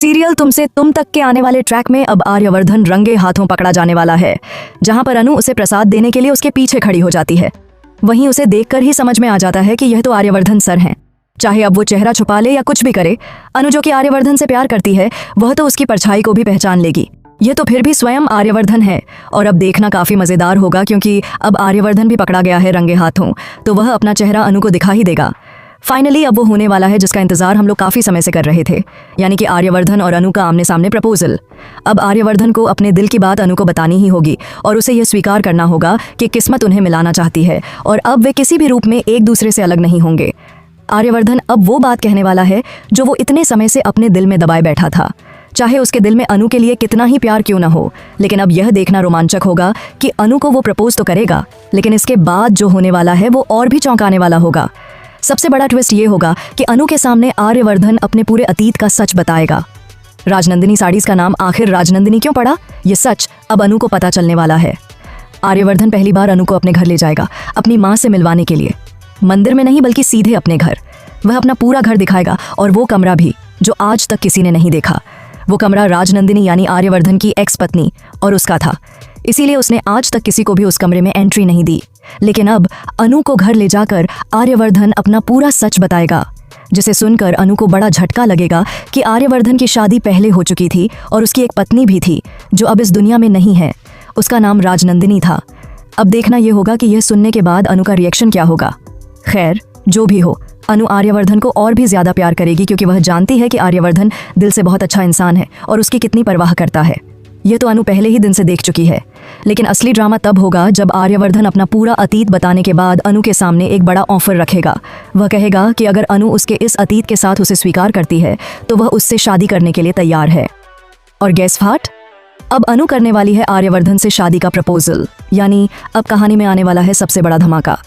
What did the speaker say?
Serial तुमसे तुम तक के आने वाले ट्रैक में अब आर्यवर्धन रंगे हाथों पकड़ा जाने वाला है, जहां पर अनु उसे प्रसाद देने के लिए उसके पीछे खड़ी हो जाती है। वहीं उसे देखकर ही समझ में आ जाता है कि यह तो आर्यवर्धन सर हैं। चाहे अब वो चेहरा छुपा ले या कुछ भी करे, अनु जो कि आर्यवर्धन से प्यार करती है वह तो उसकी परछाई को भी पहचान लेगी। यह तो फिर भी स्वयं आर्यवर्धन है। और अब देखना काफी मजेदार होगा, क्योंकि अब आर्यवर्धन भी पकड़ा गया है रंगे हाथों, तो वह अपना चेहरा अनु को दिखा ही देगा। फाइनली अब वो होने वाला है जिसका इंतजार हम लोग काफी समय से कर रहे थे, यानी कि आर्यवर्धन और अनु का आमने सामने प्रपोजल। अब आर्यवर्धन को अपने दिल की बात अनु को बतानी ही होगी और उसे यह स्वीकार करना होगा कि किस्मत उन्हें मिलाना चाहती है और अब वे किसी भी रूप में एक दूसरे से अलग नहीं होंगे। आर्यवर्धन अब वो बात कहने वाला है जो वो इतने समय से अपने दिल में दबाए बैठा था। चाहे उसके दिल में अनु के लिए कितना ही प्यार क्यों ना हो, लेकिन अब यह देखना रोमांचक होगा कि अनु को वो प्रपोज तो करेगा, लेकिन इसके बाद जो होने वाला है वो और भी चौंकाने वाला होगा। सबसे बड़ा ट्विस्ट ये होगा कि अनु के सामने आर्यवर्धन अपने पूरे अतीत का सच बताएगा। राजनंदिनी साड़ीज का नाम आखिर राजनंदिनी क्यों पड़ा, ये सच अब अनु को पता चलने वाला है। आर्यवर्धन पहली बार अनु को अपने घर ले जाएगा, अपनी माँ से मिलवाने के लिए। मंदिर में नहीं बल्कि सीधे अपने घर। वह अपना पूरा घर दिखाएगा और वो कमरा भी जो आज तक किसी ने नहीं देखा। वो कमरा राजनंदिनी यानी आर्यवर्धन की एक्स पत्नी और उसका था, इसीलिए उसने आज तक किसी को भी उस कमरे में एंट्री नहीं दी। लेकिन अब अनु को घर ले जाकर आर्यवर्धन अपना पूरा सच बताएगा, जिसे सुनकर अनु को बड़ा झटका लगेगा कि आर्यवर्धन की शादी पहले हो चुकी थी और उसकी एक पत्नी भी थी जो अब इस दुनिया में नहीं है। उसका नाम राजनंदिनी था। अब देखना यह होगा कि यह सुनने के बाद अनु का रिएक्शन क्या होगा। खैर, जो भी हो, अनु आर्यवर्धन को और भी ज्यादा प्यार करेगी, क्योंकि वह जानती है कि आर्यवर्धन दिल से बहुत अच्छा इंसान है और उसकी कितनी परवाह करता है। यह तो अनु पहले ही दिन से देख चुकी है। लेकिन असली ड्रामा तब होगा जब आर्यवर्धन अपना पूरा अतीत बताने के बाद अनु के सामने एक बड़ा ऑफर रखेगा। वह कहेगा कि अगर अनु उसके इस अतीत के साथ उसे स्वीकार करती है तो वह उससे शादी करने के लिए तैयार है। और गेस व्हाट, अब अनु करने वाली है आर्यवर्धन से शादी का प्रपोजल। यानी अब कहानी में आने वाला है सबसे बड़ा धमाका।